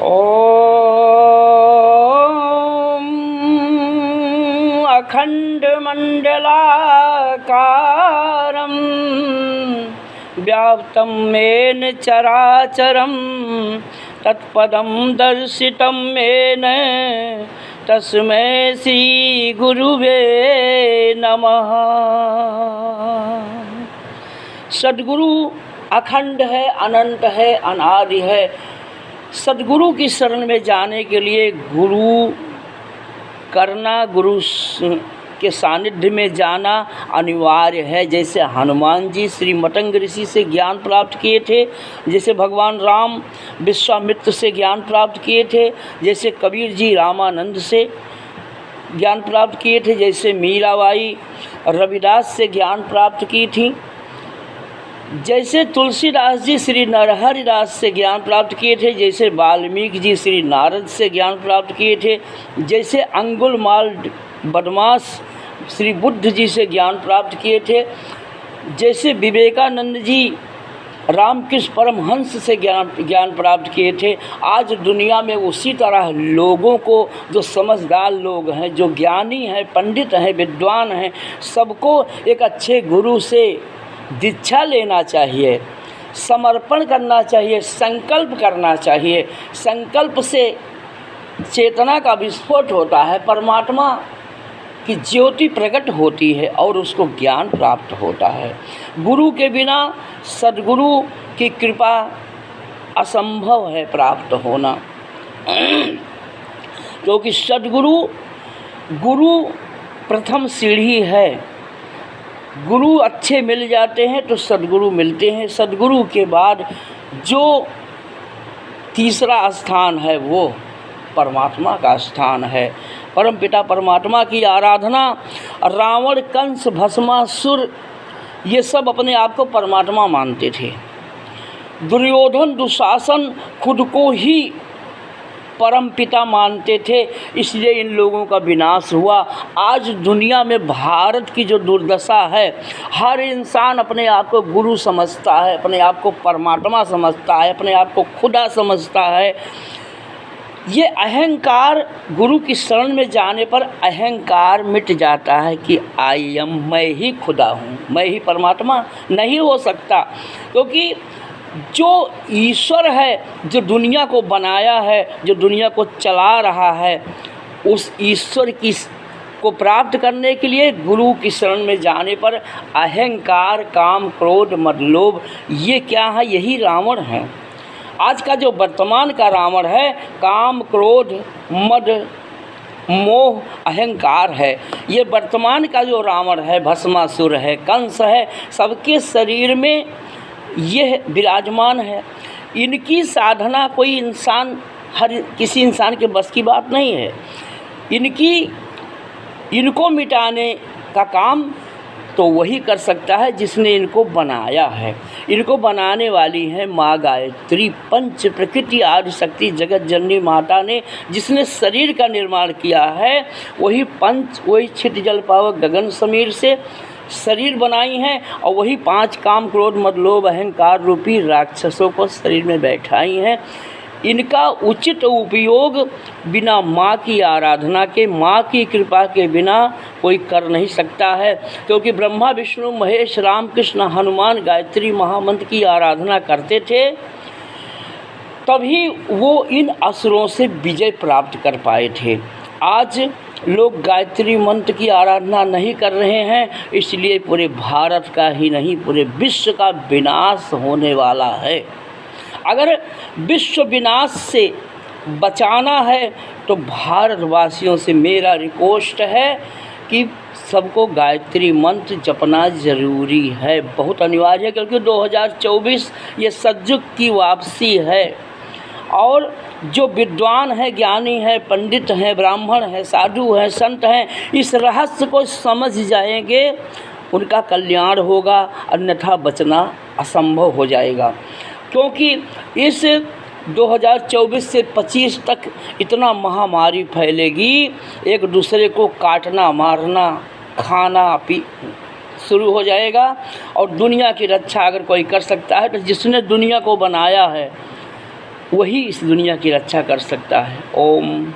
ॐ अखण्डमण्डलाकारं व्याप्तं येन चराचरं तत्पदं दर्शितं येन तस्मै श्रीगुरुवे नमः। सद्गुरु अखंड है, अनंत है, अनादि है। सद्गुरु की शरण में जाने के लिए गुरु करना, गुरु के सानिध्य में जाना अनिवार्य है। जैसे हनुमान जी श्री मतंग ऋषि से ज्ञान प्राप्त किए थे, जैसे भगवान राम विश्वामित्र से ज्ञान प्राप्त किए थे, जैसे कबीर जी रामानंद से ज्ञान प्राप्त किए थे, जैसे मीराबाई रविदास से ज्ञान प्राप्त की थी, जैसे तुलसीदास जी श्री नरहरि दास से ज्ञान प्राप्त किए थे, जैसे वाल्मीकि जी श्री नारद से ज्ञान प्राप्त किए थे, जैसे अंगुलमाल बदमाश श्री बुद्ध जी से ज्ञान प्राप्त किए थे, जैसे विवेकानंद जी रामकृष्ण परमहंस से ज्ञान प्राप्त किए थे। आज दुनिया में उसी तरह लोगों को, जो समझदार लोग हैं, जो ज्ञानी हैं, पंडित हैं, विद्वान हैं, सबको एक अच्छे गुरु से दीक्षा लेना चाहिए, समर्पण करना चाहिए, संकल्प करना चाहिए। संकल्प से चेतना का विस्फोट होता है, परमात्मा की ज्योति प्रकट होती है और उसको ज्ञान प्राप्त होता है। गुरु के बिना सद्गुरु की कृपा असंभव है प्राप्त होना, क्योंकि सद्गुरु गुरु प्रथम सीढ़ी है। गुरु अच्छे मिल जाते हैं तो सद्गुरु मिलते हैं। सद्गुरु के बाद जो तीसरा स्थान है वो परमात्मा का स्थान है। परमपिता परमात्मा की आराधना, रावण, कंस, भस्मासुर ये सब अपने आप को परमात्मा मानते थे। दुर्योधन, दुशासन खुद को ही परम पिता मानते थे, इसलिए इन लोगों का विनाश हुआ। आज दुनिया में भारत की जो दुर्दशा है, हर इंसान अपने आप को गुरु समझता है, अपने आप को परमात्मा समझता है, अपने आप को खुदा समझता है। ये अहंकार, गुरु की शरण में जाने पर अहंकार मिट जाता है कि आई एम, मैं ही खुदा हूँ, मैं ही परमात्मा नहीं हो सकता। क्योंकि जो ईश्वर है, जो दुनिया को बनाया है, जो दुनिया को चला रहा है, उस ईश्वर की को प्राप्त करने के लिए गुरु की शरण में जाने पर अहंकार, काम, क्रोध, मद, लोभ, ये क्या है? यही रावण है। आज का जो वर्तमान का रावण है, काम, क्रोध, मद, मोह, अहंकार है। ये वर्तमान का जो रावण है, भस्मासुर है, कंस है, सबके शरीर में यह विराजमान है। इनकी साधना कोई इंसान, हर किसी इंसान के बस की बात नहीं है। इनको मिटाने का काम तो वही कर सकता है जिसने इनको बनाया है। इनको बनाने वाली है माँ गायत्री, पंच प्रकृति आदि शक्ति जगत जननी माता ने जिसने शरीर का निर्माण किया है, वही छिट जल पावक गगन समीर से शरीर बनाई हैं और वही 5 काम, क्रोध, मद, लोभ, अहंकार रूपी राक्षसों को शरीर में बैठाई हैं। इनका उचित उपयोग बिना माँ की आराधना के, माँ की कृपा के बिना कोई कर नहीं सकता है। क्योंकि ब्रह्मा, विष्णु, महेश, राम, कृष्ण, हनुमान, गायत्री महामंत्र की आराधना करते थे, तभी वो इन असुरों से विजय प्राप्त कर पाए थे। आज लोग गायत्री मंत्र की आराधना नहीं कर रहे हैं, इसलिए पूरे भारत का ही नहीं, पूरे विश्व का विनाश होने वाला है। अगर विश्व विनाश से बचाना है तो भारतवासियों से मेरा रिक्वेस्ट है कि सबको गायत्री मंत्र जपना ज़रूरी है, बहुत अनिवार्य है। क्योंकि 2024 ये सतयुग की वापसी है और जो विद्वान हैं, ज्ञानी हैं, पंडित हैं, ब्राह्मण हैं, साधु हैं, संत हैं, इस रहस्य को समझ जाएंगे, उनका कल्याण होगा, अन्यथा बचना असंभव हो जाएगा। क्योंकि इस 2024 से 25 तक इतना महामारी फैलेगी, एक दूसरे को काटना, मारना, खाना पी शुरू हो जाएगा। और दुनिया की रक्षा अगर कोई कर सकता है तो जिसने दुनिया को बनाया है, वही इस दुनिया की रक्षा कर सकता है। ओम